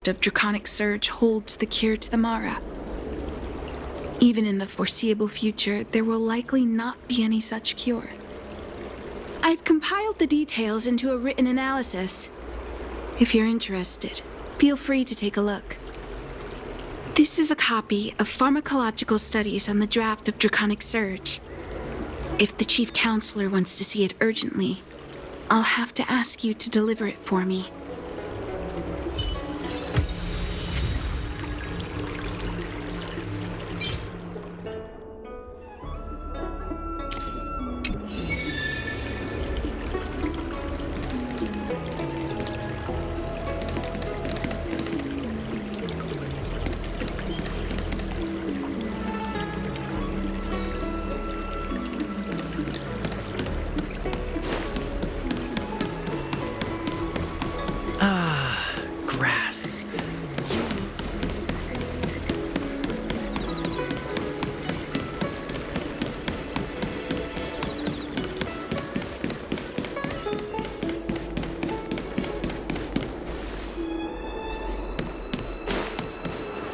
of Draconic Surge holds the cure to the Mara. Even in the foreseeable future, there will likely not be any such cure. I've compiled the details into a written analysis. If you're interested, feel free to take a look. This is a copy of pharmacological studies on the draft of Draconic Surge. If the Chief Counselor wants to see it urgently, I'll have to ask you to deliver it for me. Grass.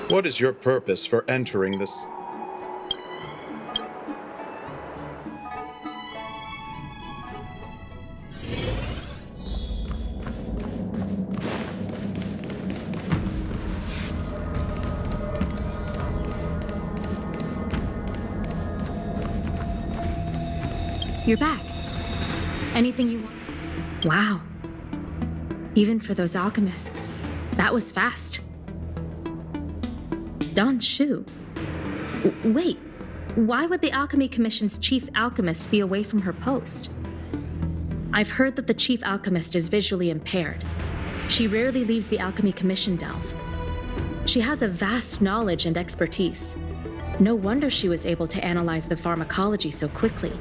What is your purpose for entering this? You're back. Anything you want? Wow. Even for those alchemists, that was fast. Don Shu. Wait, why would the Alchemy Commission's chief alchemist be away from her post? I've heard that the chief alchemist is visually impaired. She rarely leaves the Alchemy Commission delve. She has a vast knowledge and expertise. No wonder she was able to analyze the pharmacology so quickly.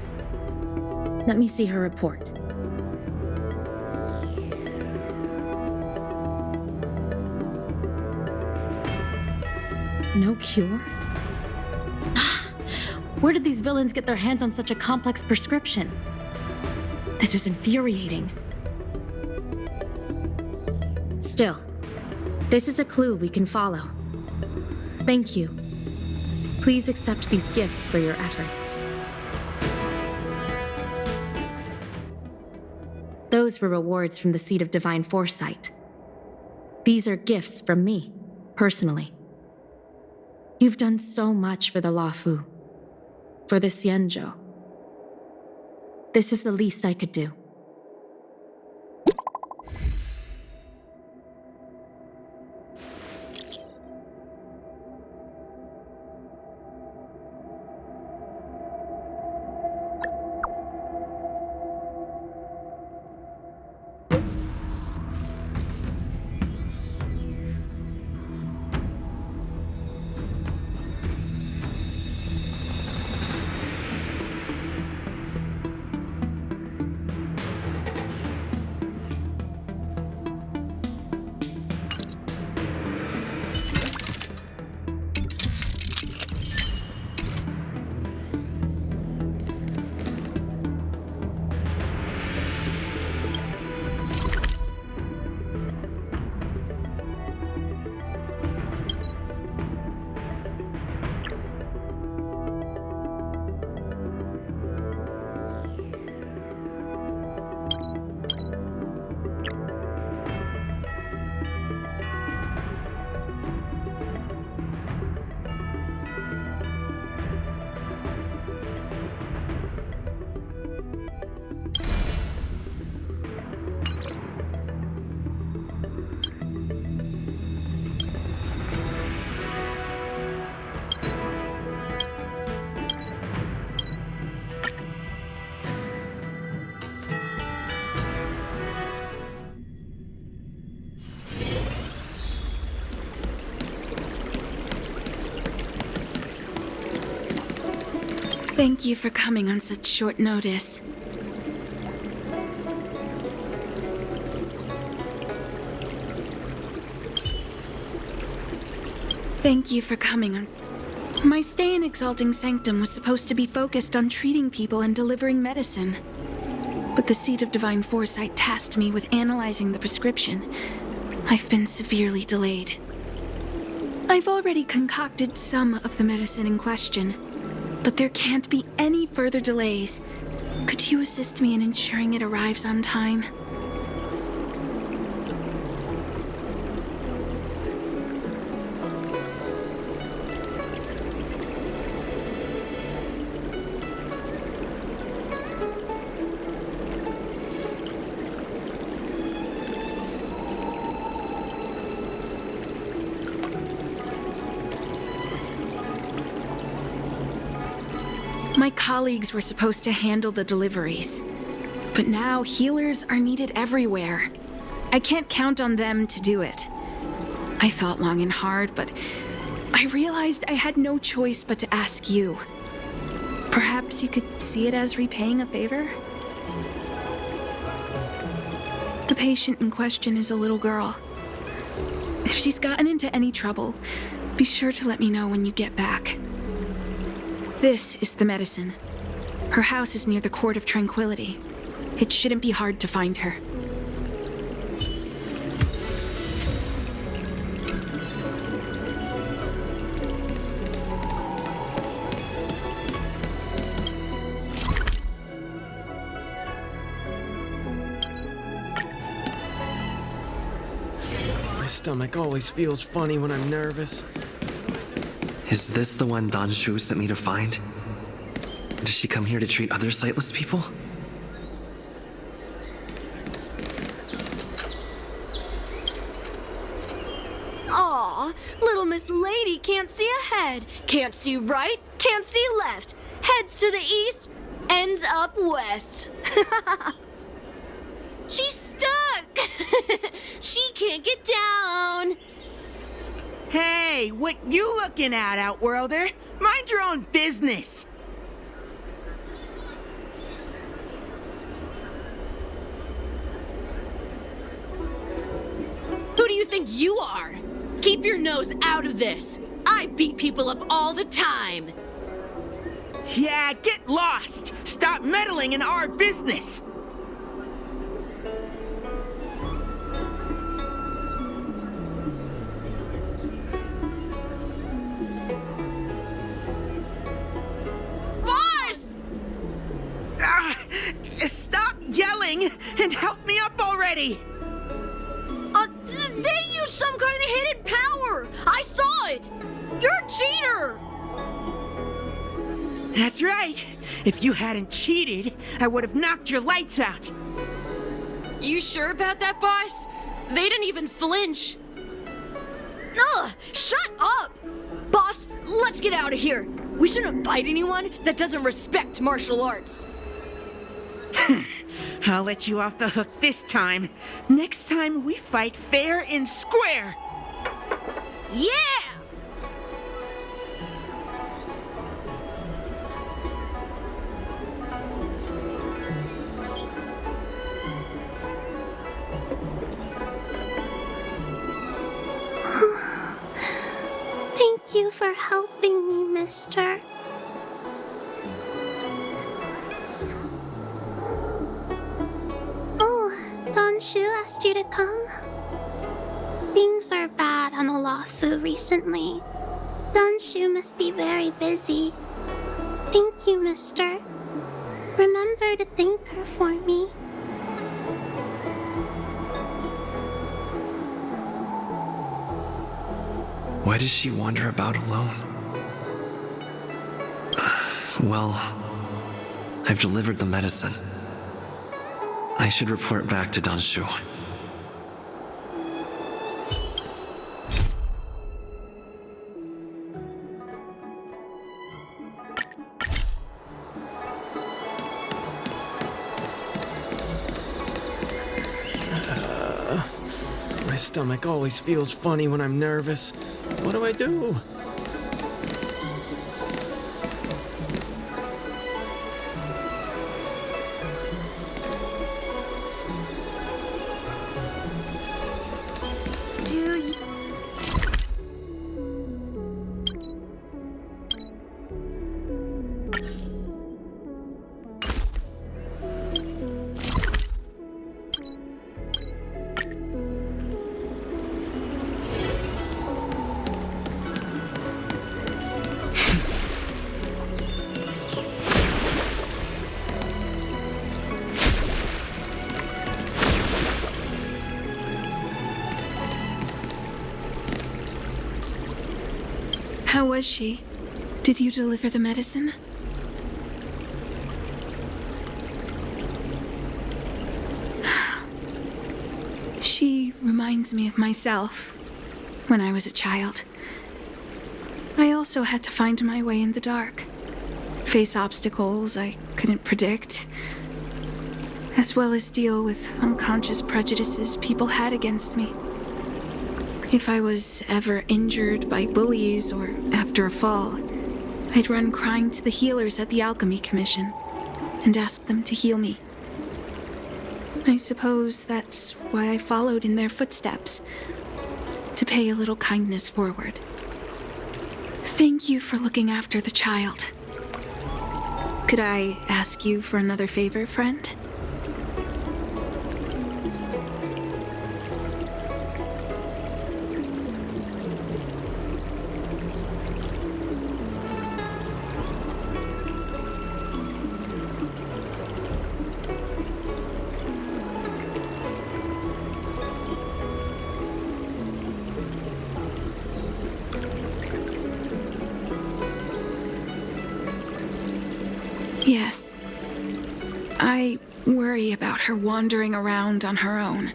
Let me see her report. No cure? Where did these villains get their hands on such a complex prescription? This is infuriating. Still, this is a clue we can follow. Thank you. Please accept these gifts for your efforts. Those were rewards from the Seed of Divine Foresight. These are gifts from me, personally. You've done so much for the Luofu, for the Xianzhou. This is the least I could do. Thank you for coming on such short notice. Thank you for coming on... My stay in Exalting Sanctum was supposed to be focused on treating people and delivering medicine. But the Seed of Divine Foresight tasked me with analyzing the prescription. I've been severely delayed. I've already concocted some of the medicine in question, but there can't be any further delays. Could you assist me in ensuring it arrives on time? My colleagues were supposed to handle the deliveries, but now healers are needed everywhere. I can't count on them to do it. I thought long and hard, but I realized I had no choice but to ask you. Perhaps you could see it as repaying a favor? The patient in question is a little girl. If she's gotten into any trouble, be sure to let me know when you get back. This is the medicine. Her house is near the Court of Tranquility. It shouldn't be hard to find her. My stomach always feels funny when I'm nervous. Is this the one Xianzhou sent me to find? Does she come here to treat other sightless people? Aw, little Miss Lady can't see ahead, can't see right, can't see left. Heads to the east, ends up west. She's stuck! She can't get down. Hey, what you looking at, Outworlder? Mind your own business. Who do you think you are? Keep your nose out of this. I beat people up all the time. Yeah, get lost. Stop meddling in our business. Stop yelling and help me up already! They used some kind of hidden power! I saw it! You're a cheater! That's right. If you hadn't cheated, I would have knocked your lights out. You sure about that, boss? They didn't even flinch. Ugh! Shut up! Boss, let's get out of here. We shouldn't fight anyone that doesn't respect martial arts. I'll let you off the hook this time. Next time we fight fair and square. Yeah! Thank you for helping me, mister. Xianzhou asked you to come? Things are bad on Luofu recently. Xianzhou must be very busy. Thank you, mister. Remember to thank her for me. Why does she wander about alone? Well, I've delivered the medicine. I should report back to Xianzhou. My stomach always feels funny when I'm nervous. What do I do? How was she? Did you deliver the medicine? She reminds me of myself when I was a child. I also had to find my way in the dark, face obstacles I couldn't predict, as well as deal with unconscious prejudices people had against me. If I was ever injured by bullies or after a fall, I'd run crying to the healers at the Alchemy Commission and ask them to heal me. I suppose that's why I followed in their footsteps, to pay a little kindness forward. Thank you for looking after the child. Could I ask you for another favor, friend? Yes. I worry about her wandering around on her own.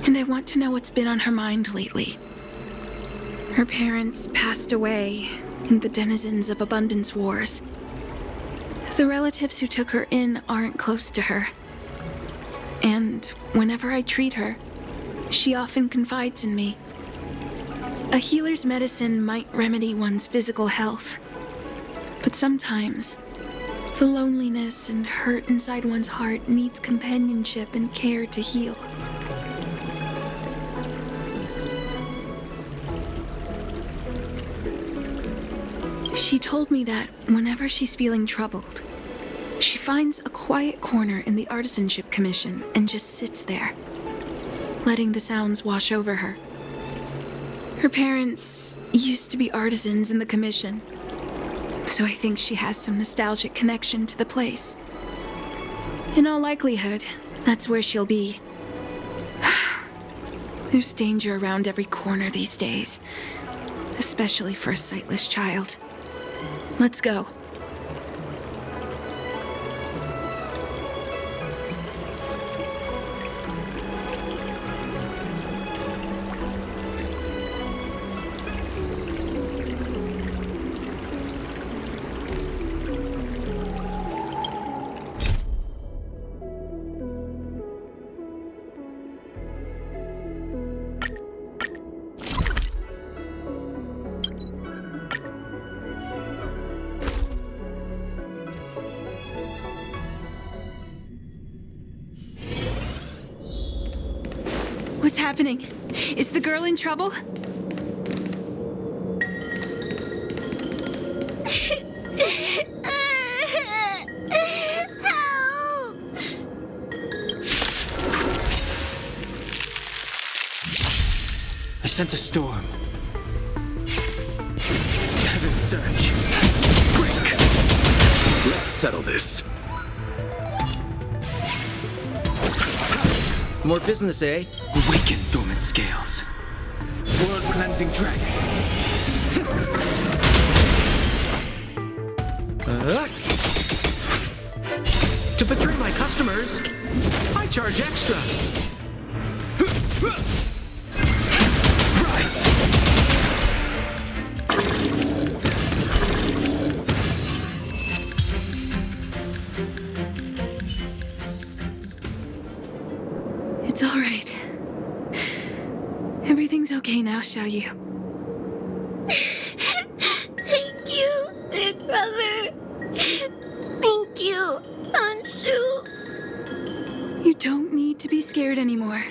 And I want to know what's been on her mind lately. Her parents passed away in the denizens of Abundance Wars. The relatives who took her in aren't close to her. And whenever I treat her, she often confides in me. A healer's medicine might remedy one's physical health, but sometimes the loneliness and hurt inside one's heart needs companionship and care to heal. She told me that whenever she's feeling troubled, she finds a quiet corner in the Artisanship Commission and just sits there, letting the sounds wash over her. Her parents used to be artisans in the commission, so I think she has some nostalgic connection to the place. In all likelihood, that's where she'll be. There's danger around every corner these days, especially for a sightless child. Let's go. What's happening? Is the girl in trouble? Help! I sent a storm. Heaven surge. Break! Let's settle this. More business, eh? Awaken dormant scales. World cleansing dragon. To betray my customers, I charge extra. Rise! It's all right. Everything's okay now, Xiaoyu. Thank you, Big Brother. Thank you, Xianzhou. You don't need to be scared anymore.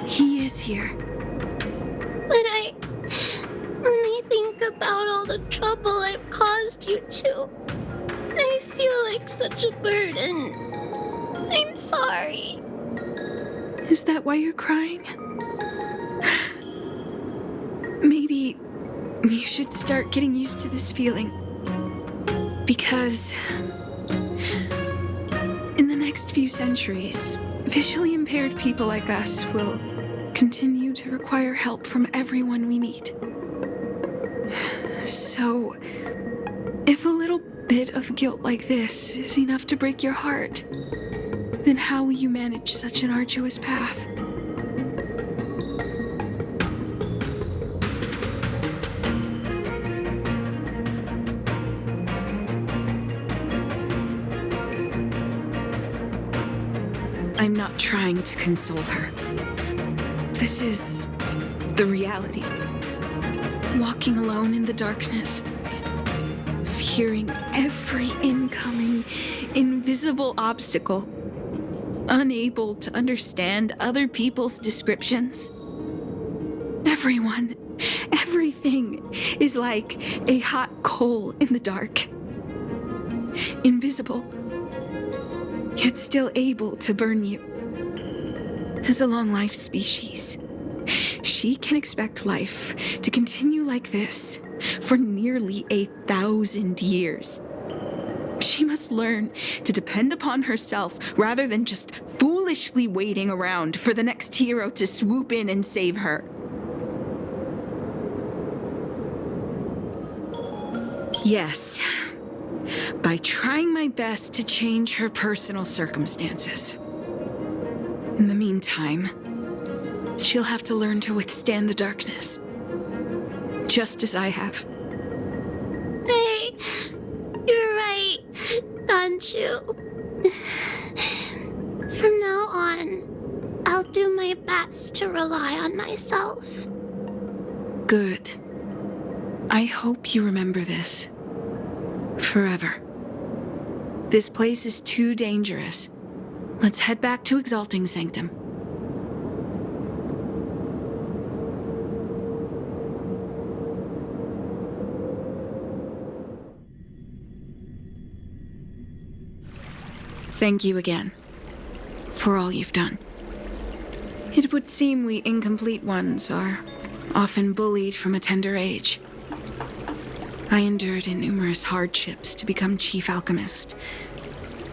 He is here. When I think about all the trouble I've caused you two, I feel like such a burden. I'm sorry. Is that why you're crying? Maybe you should start getting used to this feeling. Because in the next few centuries, visually impaired people like us will continue to require help from everyone we meet. So, if a little bit of guilt like this is enough to break your heart, then how will you manage such an arduous path? I'm not trying to console her. This is the reality. Walking alone in the darkness, fearing every incoming, invisible obstacle, unable to understand other people's descriptions. Everyone, everything is like a hot coal in the dark. Invisible, yet still able to burn you. As a long-life species, she can expect life to continue like this for nearly 1,000 years. She must learn to depend upon herself rather than just foolishly waiting around for the next hero to swoop in and save her. Yes, by trying my best to change her personal circumstances. In the meantime, she'll have to learn to withstand the darkness, just as I have. Hey, you're right, Xianzhou. From now on, I'll do my best to rely on myself. Good. I hope you remember this. Forever. This place is too dangerous. Let's head back to Exalting Sanctum. Thank you again for all you've done. It would seem we incomplete ones are often bullied from a tender age. I endured numerous hardships to become Chief Alchemist.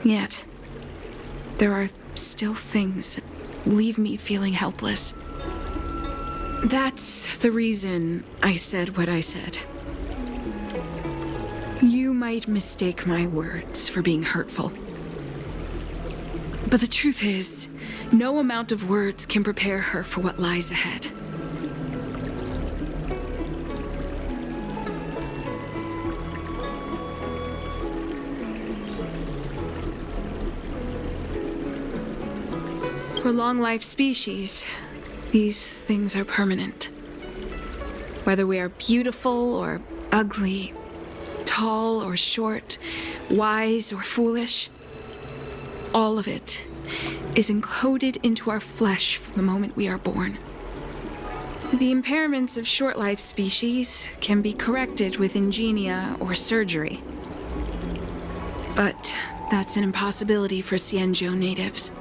Yet, there are still things that leave me feeling helpless. That's the reason I said what I said. You might mistake my words for being hurtful. But the truth is, no amount of words can prepare her for what lies ahead. For long-life species, these things are permanent. Whether we are beautiful or ugly, tall or short, wise or foolish, all of it is encoded into our flesh from the moment we are born. The impairments of short-life species can be corrected with ingenia or surgery. But that's an impossibility for Xianzhou natives.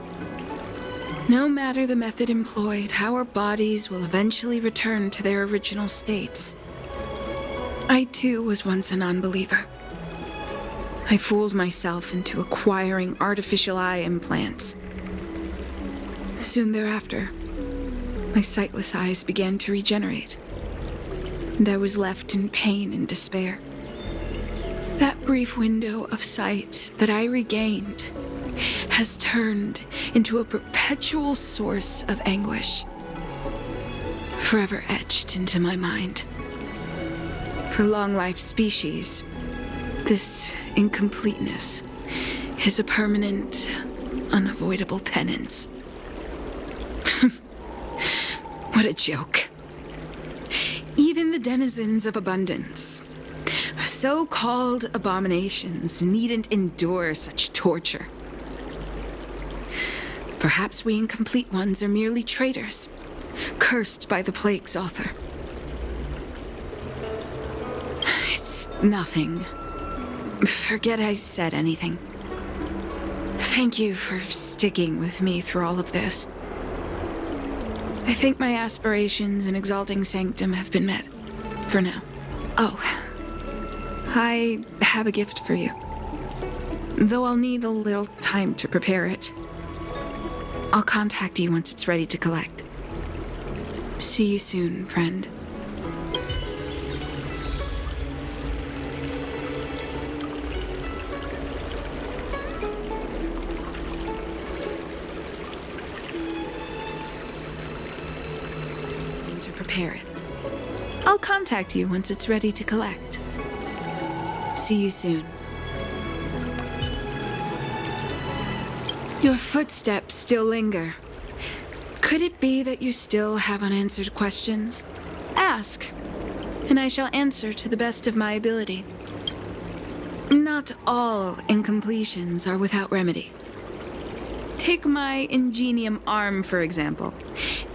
No matter the method employed, our bodies will eventually return to their original states. I too was once a non-believer. I fooled myself into acquiring artificial eye implants. Soon thereafter, my sightless eyes began to regenerate, and I was left in pain and despair. That brief window of sight that I regained has turned into a perpetual source of anguish, forever etched into my mind. For long-life species, this incompleteness is a permanent, unavoidable tenance. What a joke. Even the denizens of abundance, so-called abominations, needn't endure such torture. Perhaps we incomplete ones are merely traitors, cursed by the plague's author. It's nothing. Forget I said anything. Thank you for sticking with me through all of this. I think my aspirations in Exalting Sanctum have been met. For now. Oh, I have a gift for you. Though I'll need a little time to prepare it. I'll contact you once it's ready to collect. See you soon, friend. prepare it. I'll contact you once it's ready to collect. See you soon. Your footsteps still linger. Could it be that you still have unanswered questions? Ask, and I shall answer to the best of my ability. Not all incompletions are without remedy. Take my ingenium arm, for example.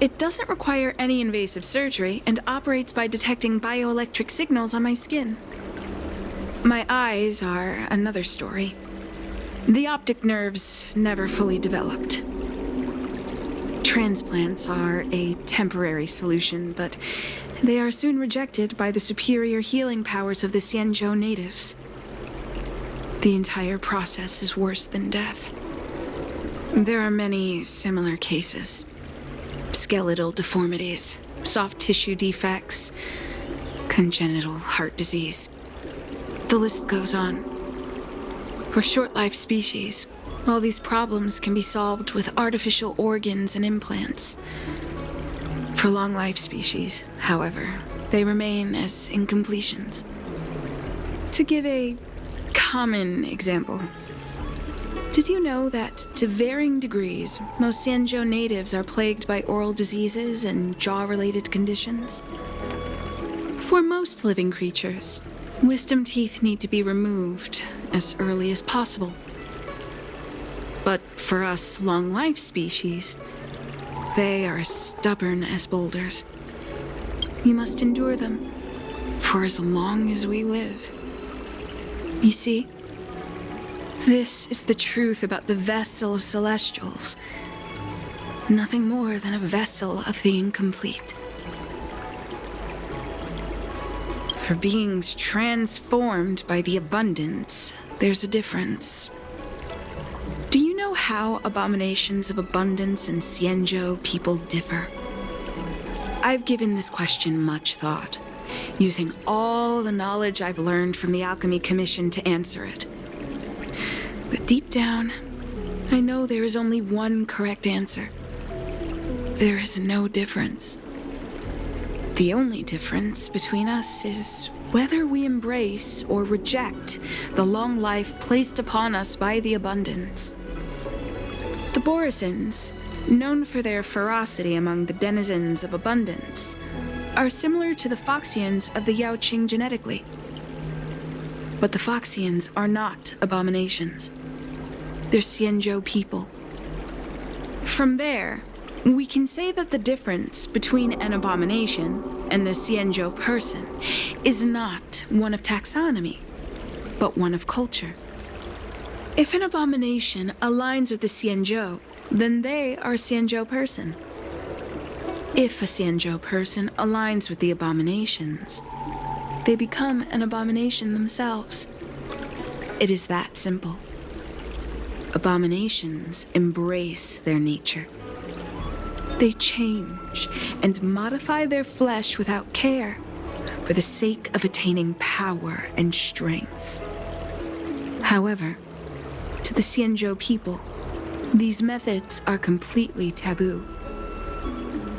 It doesn't require any invasive surgery and operates by detecting bioelectric signals on my skin. My eyes are another story. The optic nerves never fully developed. Transplants are a temporary solution, but they are soon rejected by the superior healing powers of the Xianzhou natives. The entire process is worse than death. There are many similar cases. Skeletal deformities, soft tissue defects, congenital heart disease. The list goes on. For short-life species, all these problems can be solved with artificial organs and implants. For long-life species, however, they remain as incompletions. To give a common example, did you know that, to varying degrees, most Xianzhou natives are plagued by oral diseases and jaw-related conditions? For most living creatures, wisdom teeth need to be removed as early as possible. But for us long-life species, they are as stubborn as boulders. You must endure them for as long as we live. You see, this is the truth about the vessel of celestials. Nothing more than a vessel of the incomplete. For beings transformed by the abundance, there's a difference. Do you know how abominations of abundance and Xianzhou people differ? I've given this question much thought, using all the knowledge I've learned from the Alchemy Commission to answer it. But deep down, I know there is only one correct answer. There is no difference. The only difference between us is whether we embrace or reject the long life placed upon us by the abundance. The Borisons, known for their ferocity among the denizens of abundance, are similar to the Foxians of the Yaoqing genetically. But the Foxians are not abominations. They're Xianzhou people. From there, we can say that the difference between an abomination and a Xianzhou person is not one of taxonomy, but one of culture. If an abomination aligns with the Xianzhou, then they are a Xianzhou person. If a Xianzhou person aligns with the abominations, they become an abomination themselves. It is that simple. Abominations embrace their nature. They change and modify their flesh without care, for the sake of attaining power and strength. However, to the Xianzhou people, these methods are completely taboo.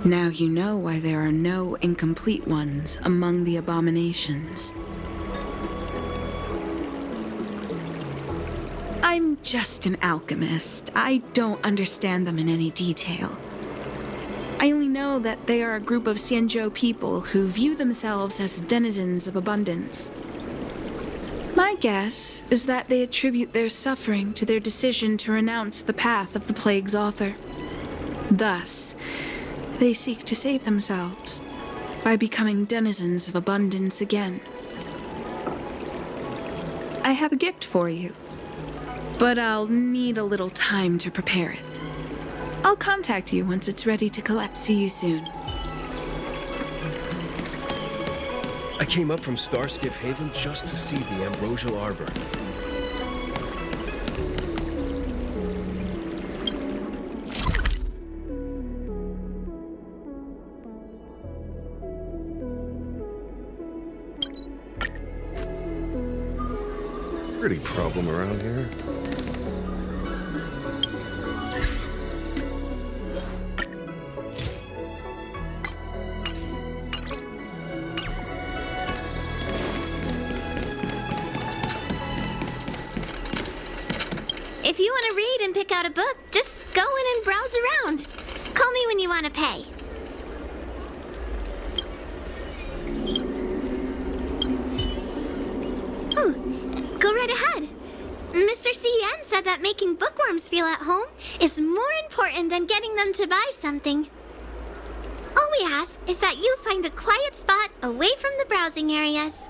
Now you know why there are no incomplete ones among the abominations. I'm just an alchemist. I don't understand them in any detail. I only know that they are a group of Xianzhou people who view themselves as denizens of abundance. My guess is that they attribute their suffering to their decision to renounce the path of the plague's author. Thus, they seek to save themselves by becoming denizens of abundance again. I have a gift for you, but I'll need a little time to prepare it. I'll contact you once it's ready to collect. See you soon. I came up from Starskiff Haven just to see the Ambrosial Arbor. Pretty problem around here. out a book, just go in and browse around. Call me when you want to pay. Oh, go right ahead. Mr. C.N. said that making bookworms feel at home is more important than getting them to buy something. All we ask is that you find a quiet spot away from the browsing areas.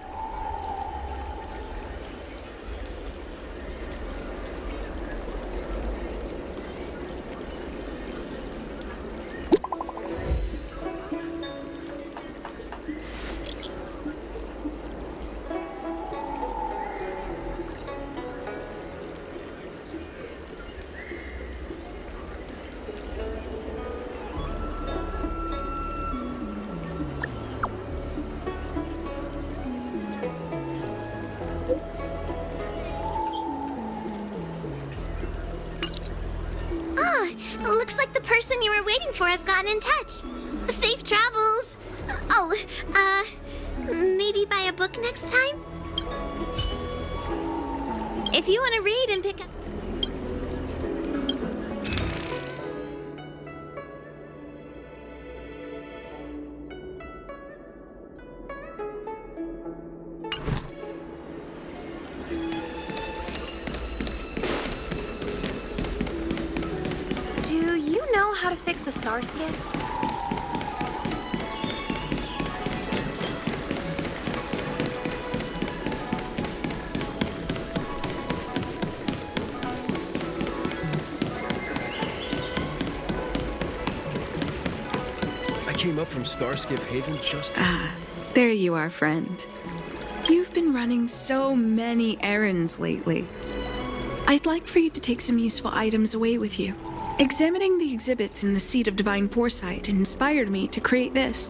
Looks like the person you were waiting for has gotten in touch. Safe travels. Oh, maybe buy a book next time? If you want to read and pick up... Do you know how to fix a star skiff? I came up from Starskiff Haven just to... Ah, there you are, friend. You've been running so many errands lately. I'd like for you to take some useful items away with you. Examining the exhibits in the Seat of Divine Foresight inspired me to create this.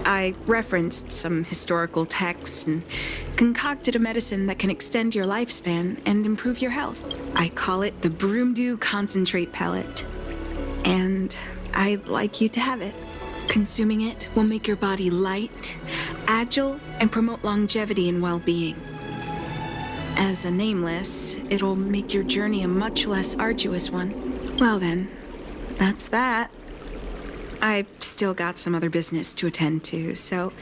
I referenced some historical texts and concocted a medicine that can extend your lifespan and improve your health. I call it the Broomdew Concentrate Pellet. And I'd like you to have it. Consuming it will make your body light, agile, and promote longevity and well-being. As a nameless, it'll make your journey a much less arduous one. Well then, that's that. I've still got some other business to attend to, so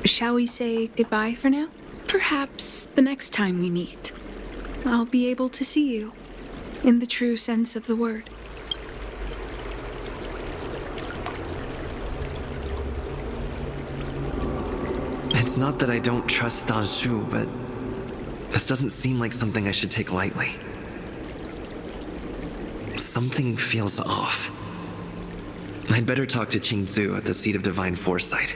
shall we say goodbye for now? Perhaps the next time we meet, I'll be able to see you, in the true sense of the word. It's not that I don't trust Xianzhou, but this doesn't seem like something I should take lightly. Something feels off. I'd better talk to Qingzu at the Seat of Divine Foresight.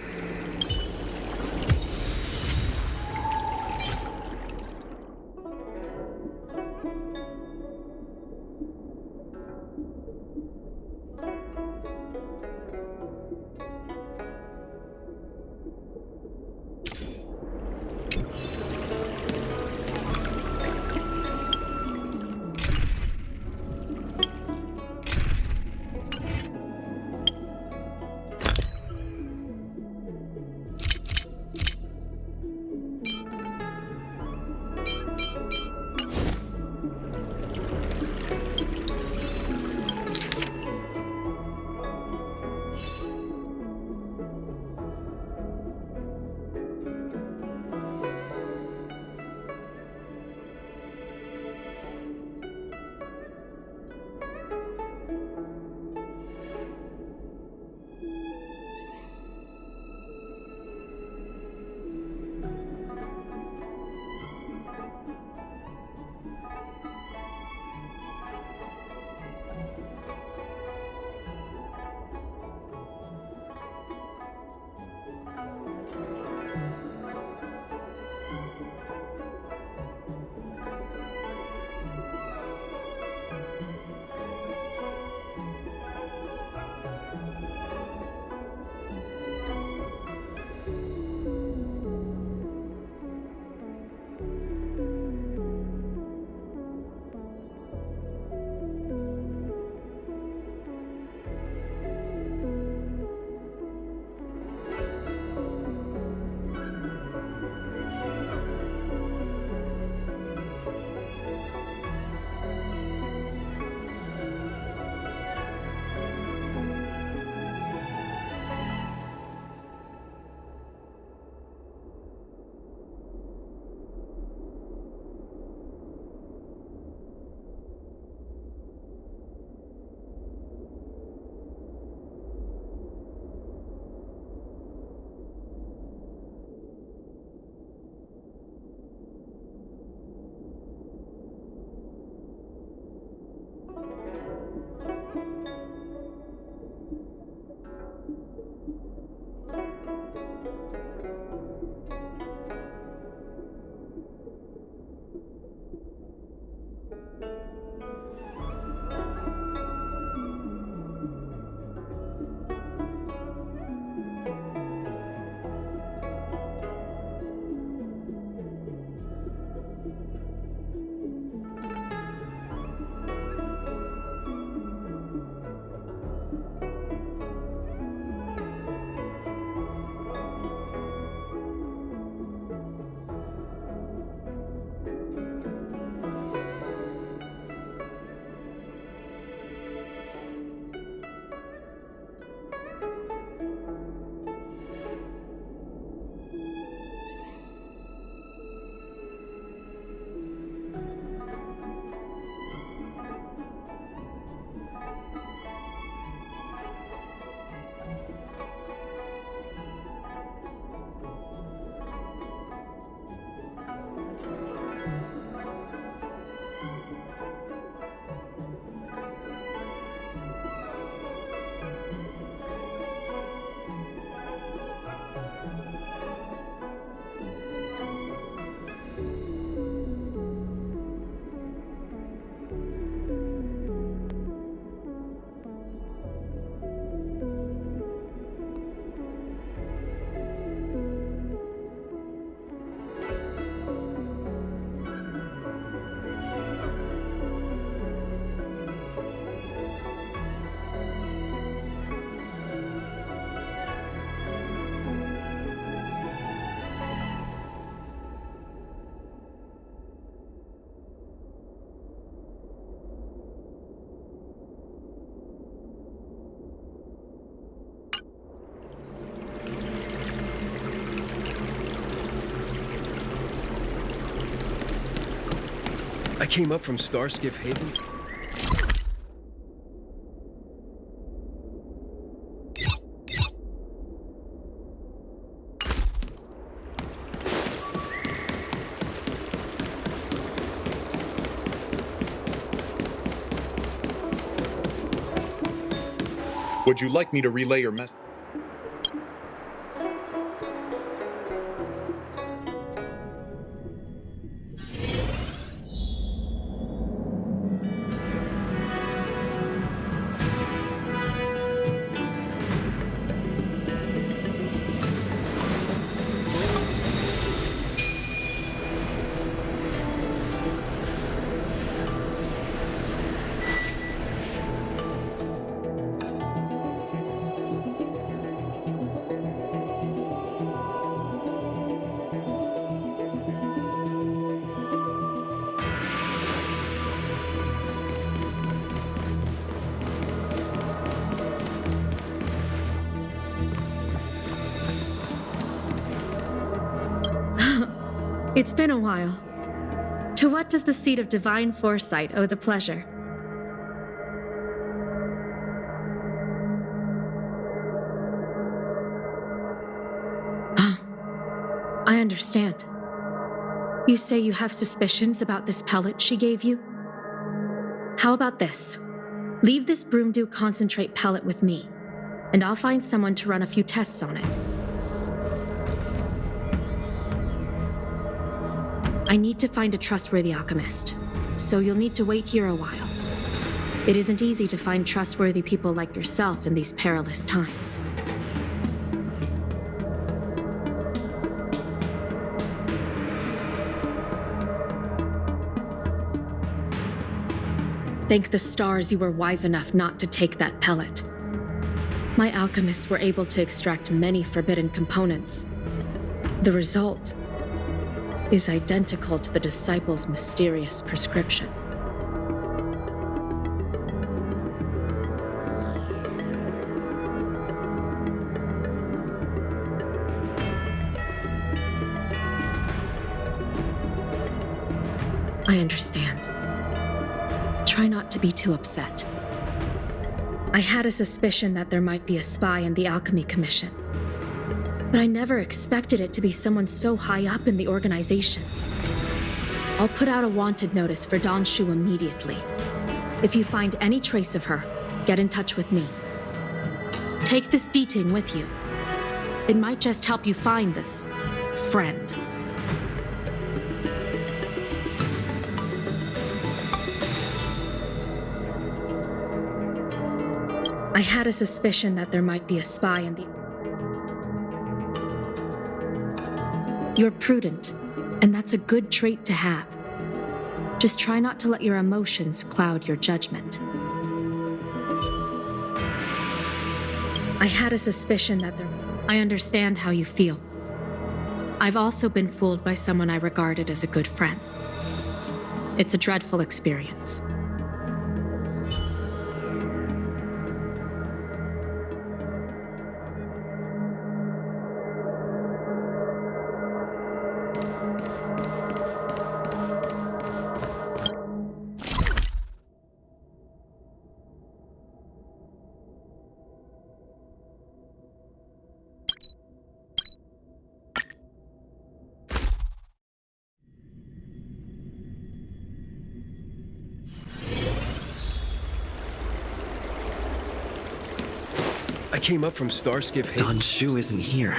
I came up from Starskiff Haven. Would you like me to relay your message? It's been a while. To what does the seat of divine foresight owe the pleasure? I understand. You say you have suspicions about this pellet she gave you? How about this? Leave this Broomdew concentrate pellet with me, and I'll find someone to run a few tests on it. I need to find a trustworthy alchemist, so you'll need to wait here a while. It isn't easy to find trustworthy people like yourself in these perilous times. Thank the stars you were wise enough not to take that pellet. My alchemists were able to extract many forbidden components. The result is identical to the disciple's mysterious prescription. I understand. Try not to be too upset. I had a suspicion that there might be a spy in the Alchemy Commission, but I never expected it to be someone so high up in the organization. I'll put out a wanted notice for Xianzhou immediately. If you find any trace of her, get in touch with me. Take this D-Ting with you. It might just help you find this friend. I had a suspicion that there might be a spy in the... You're prudent, and that's a good trait to have. Just try not to let your emotions cloud your judgment. I had a suspicion that there... I understand how you feel. I've also been fooled by someone I regarded as a good friend. It's a dreadful experience. I came up from Starskiff Haven. Xianzhou isn't here.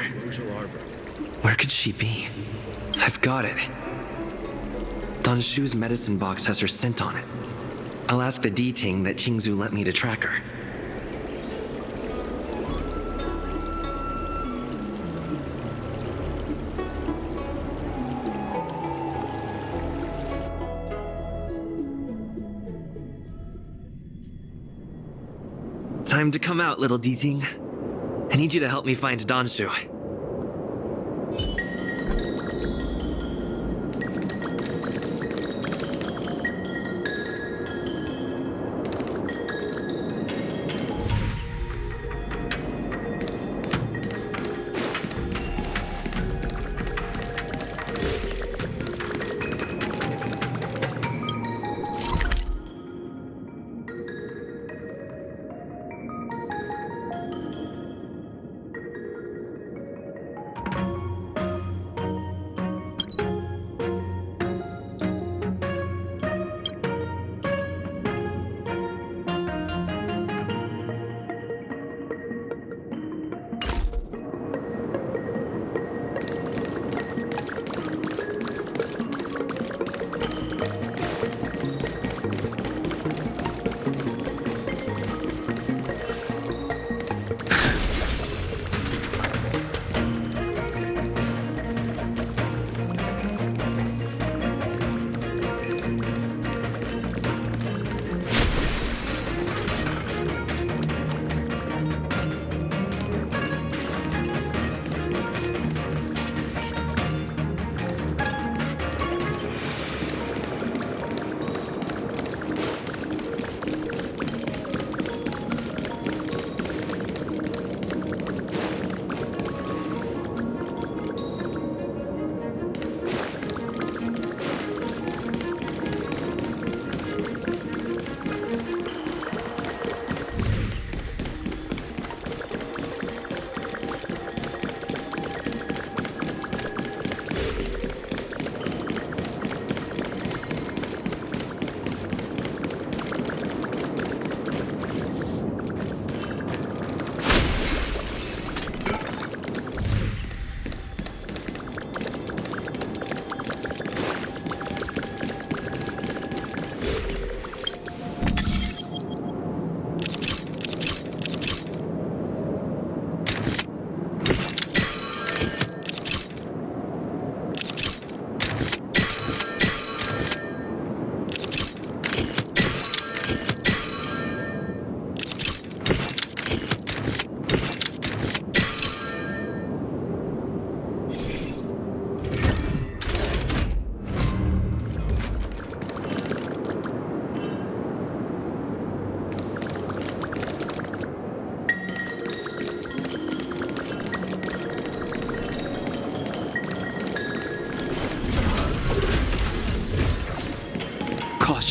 Where could she be? I've got it. Xianzhou's medicine box has her scent on it. I'll ask the D-Ting that Xianzhou lent me to track her. Time to come out, little D-Ting. I need you to help me find Xianzhou.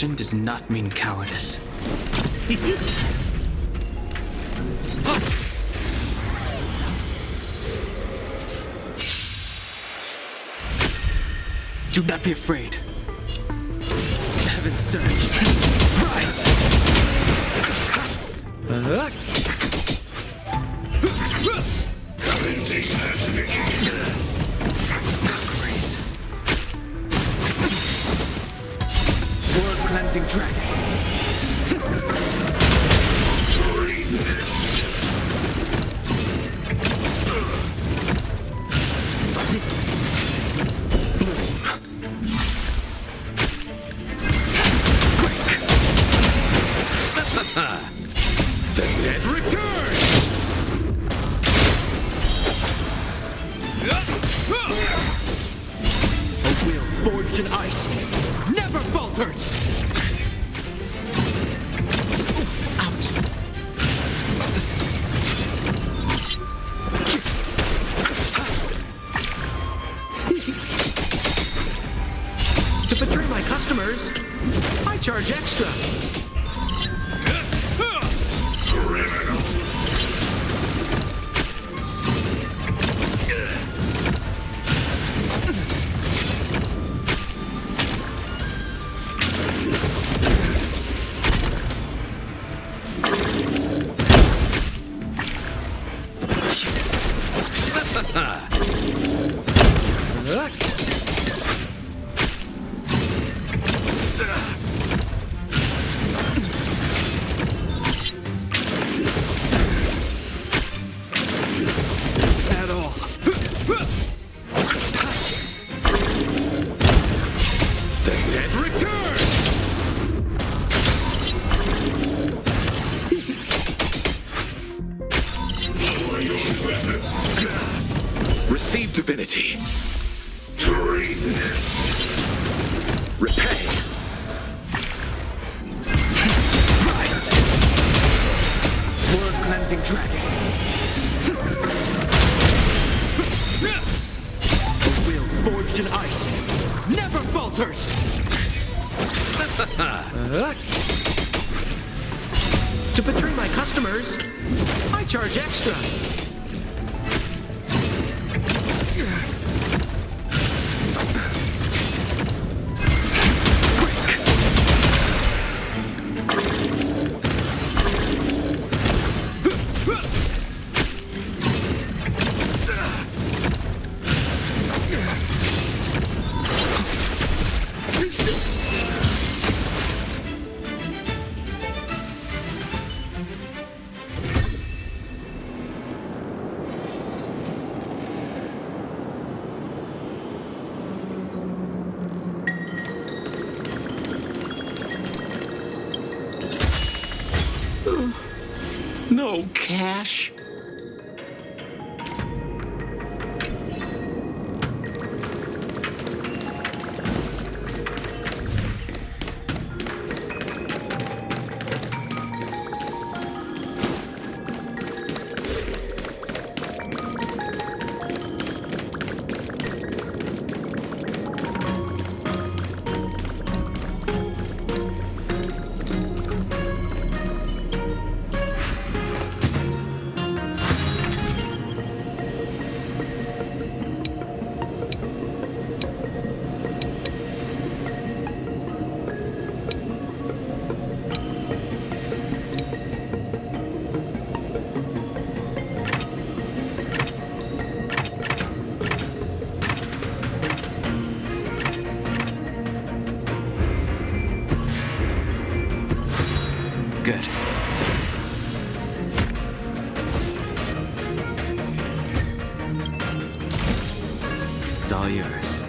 Caution does not mean cowardice. Do not be afraid. Heaven surge. Rise! Grace. World cleansing dragon. The dead return! A will forged in ice never falters! Ouch! To betray my customers, I charge extra. Receive divinity. Treason. Repay. Rise! World cleansing dragon. A will forged in ice never falters! To betray my customers, I charge extra. No cash. Good. It's all yours.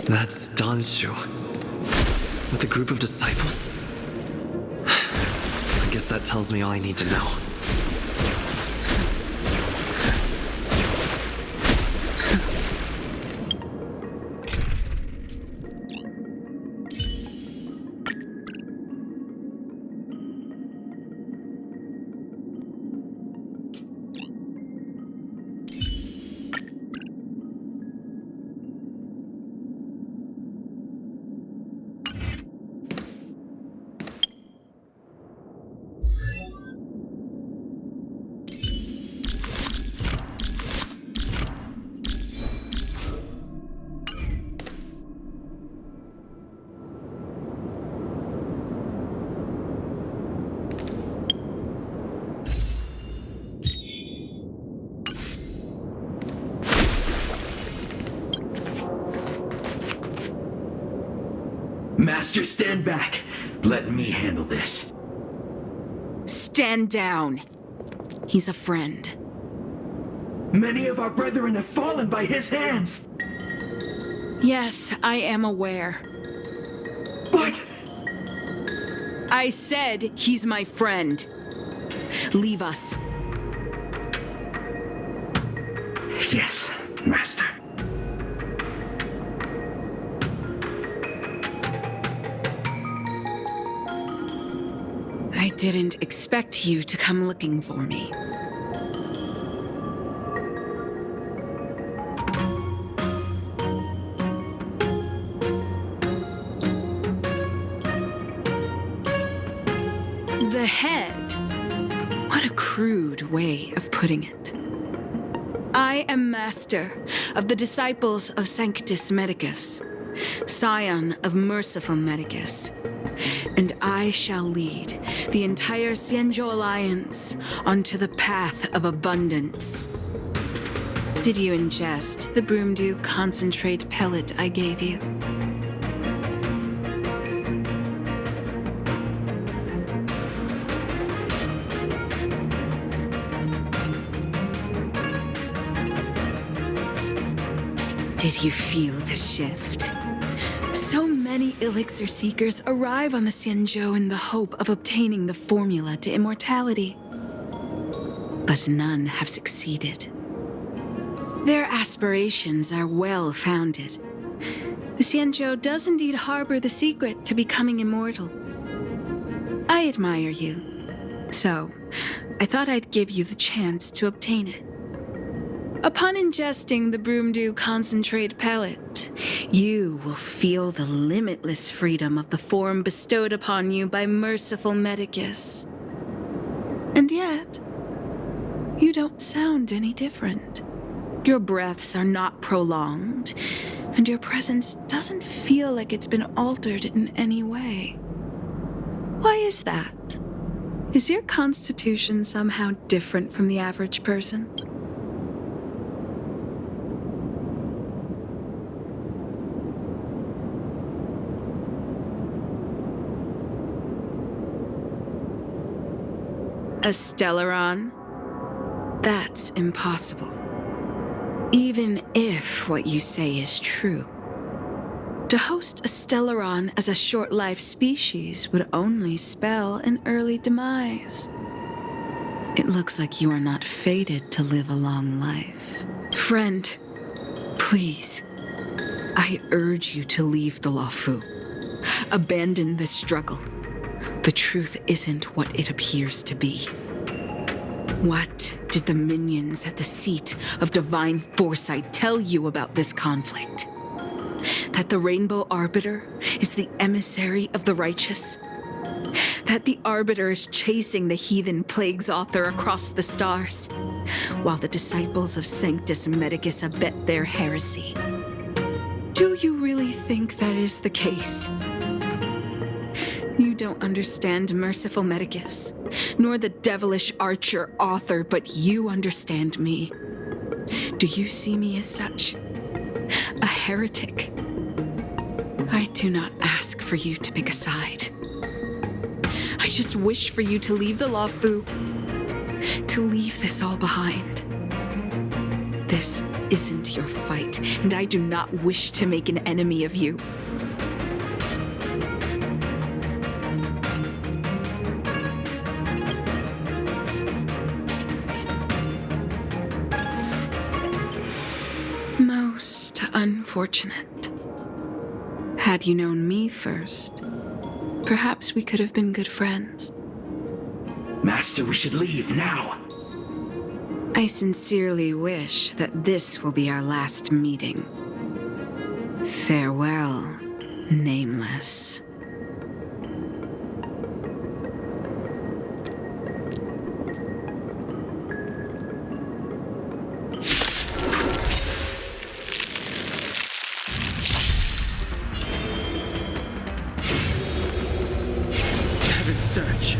That's Xianzhou. With a group of disciples? I guess that tells me all I need to know. Master, stand back. Let me handle this. Stand down. He's a friend. Many of our brethren have fallen by his hands. Yes, I am aware. But... I said he's my friend. Leave us. Yes, Master. I didn't expect you to come looking for me. The head. What a crude way of putting it. I am master of the disciples of Sanctus Medicus, scion of Merciful Medicus, and I shall lead the entire Xianzhou Alliance onto the path of abundance. Did you ingest the broomdew concentrate pellet I gave you? Did you feel the shift? So many elixir seekers arrive on the Xianzhou in the hope of obtaining the formula to immortality. But none have succeeded. Their aspirations are well founded. The Xianzhou does indeed harbor the secret to becoming immortal. I admire you, so I thought I'd give you the chance to obtain it. Upon ingesting the broomdew concentrate pellet, you will feel the limitless freedom of the form bestowed upon you by Merciful Medicus. And yet, you don't sound any different. Your breaths are not prolonged, and your presence doesn't feel like it's been altered in any way. Why is that? Is your constitution somehow different from the average person? A Stellaron? That's impossible. Even if what you say is true. To host a Stellaron as a short-lived species would only spell an early demise. It looks like you are not fated to live a long life. Friend, please, I urge you to leave the Luofu. Abandon this struggle. The truth isn't what it appears to be. What did the minions at the seat of divine foresight tell you about this conflict? That the Rainbow Arbiter is the emissary of the righteous? That the Arbiter is chasing the heathen plague's author across the stars, while the disciples of Sanctus Medicus abet their heresy? Do you really think that is the case? You don't understand Merciful Medicus, nor the devilish archer author, but you understand me. Do you see me as such? A heretic? I do not ask for you to pick a side. I just wish for you to leave the Luofu, to leave this all behind. This isn't your fight, and I do not wish to make an enemy of you. Most unfortunate. Had you known me first, perhaps we could have been good friends. Master, we should leave now. I sincerely wish that this will be our last meeting. Farewell, Nameless. Search.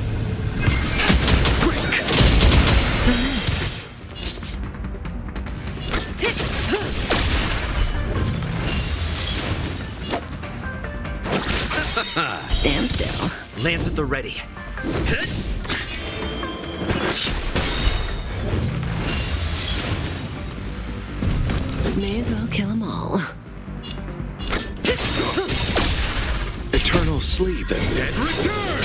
Stand still. Lands at the ready. May as well kill them all. Eternal sleep and dead return!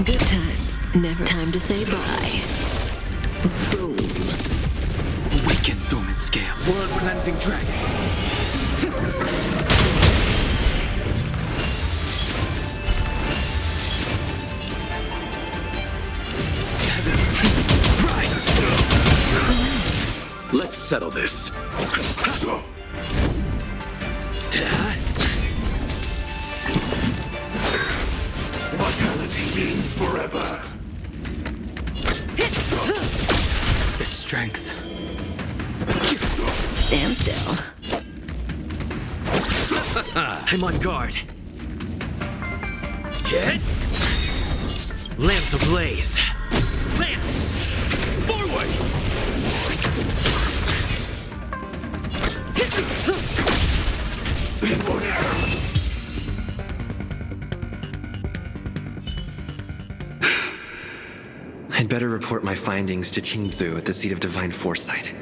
Good times. Never time to say bye. Boom. Weaken dormant scale. Blood cleansing dragon. Rise! Let's settle this. Vitality means forever. The strength. Stand still. I'm on guard. Hit! Lamps ablaze. Lance! Forward! I'd better report my findings to Xianzhou at the seat of divine foresight.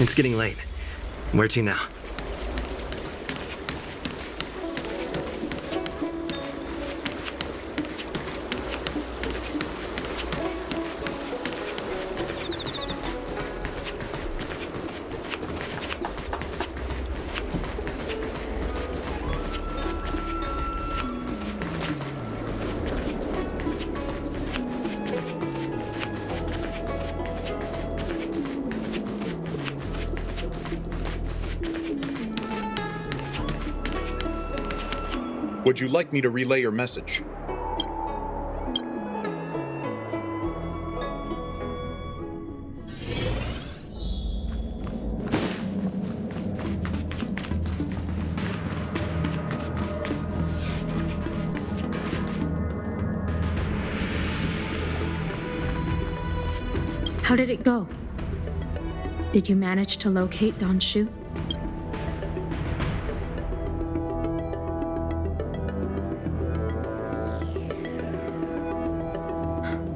It's getting late. Where to now? Would you like me to relay your message? How did it go? Did you manage to locate Don Shu?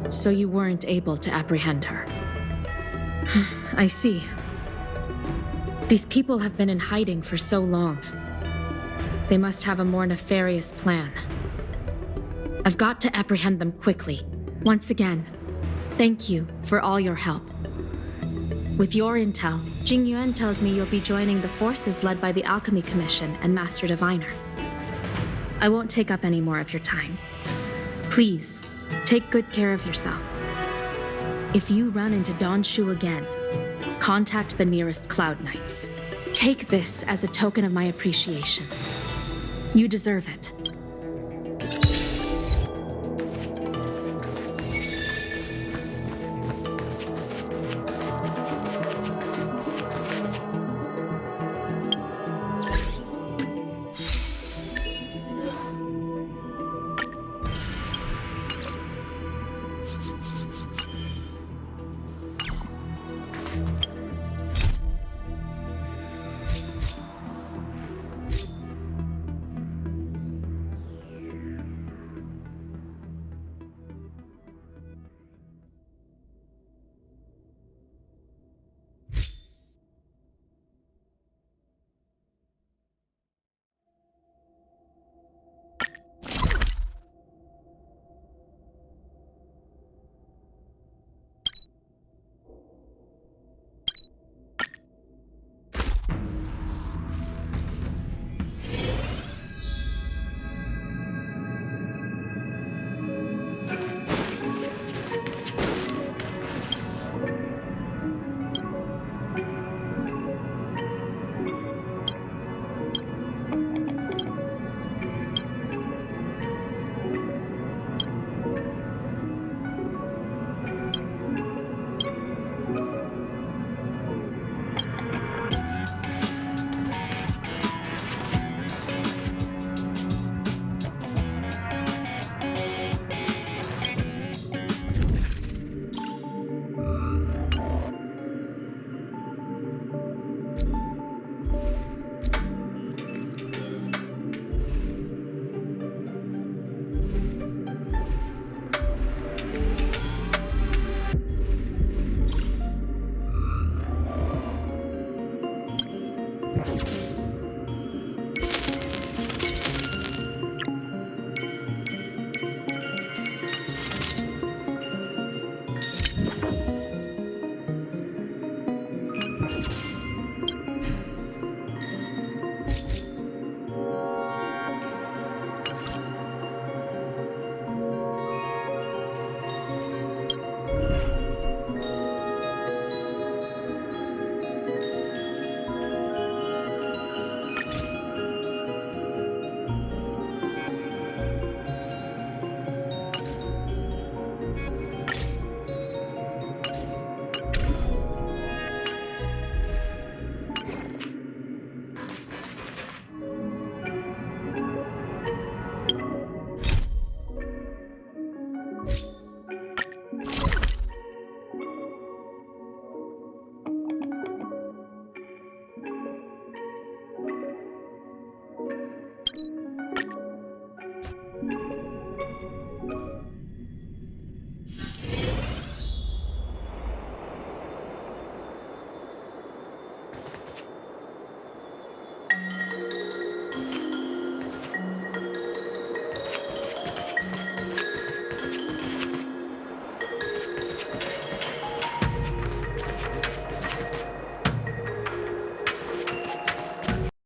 So you weren't able to apprehend her. I see. These people have been in hiding for so long. They must have a more nefarious plan. I've got to apprehend them quickly. Once again, thank you for all your help. With your intel, Jing Yuan tells me you'll be joining the forces led by the Alchemy Commission and Master Diviner. I won't take up any more of your time. Please, take good care of yourself. If you run into Don Shu again, contact the nearest Cloud Knights. Take this as a token of my appreciation. You deserve it.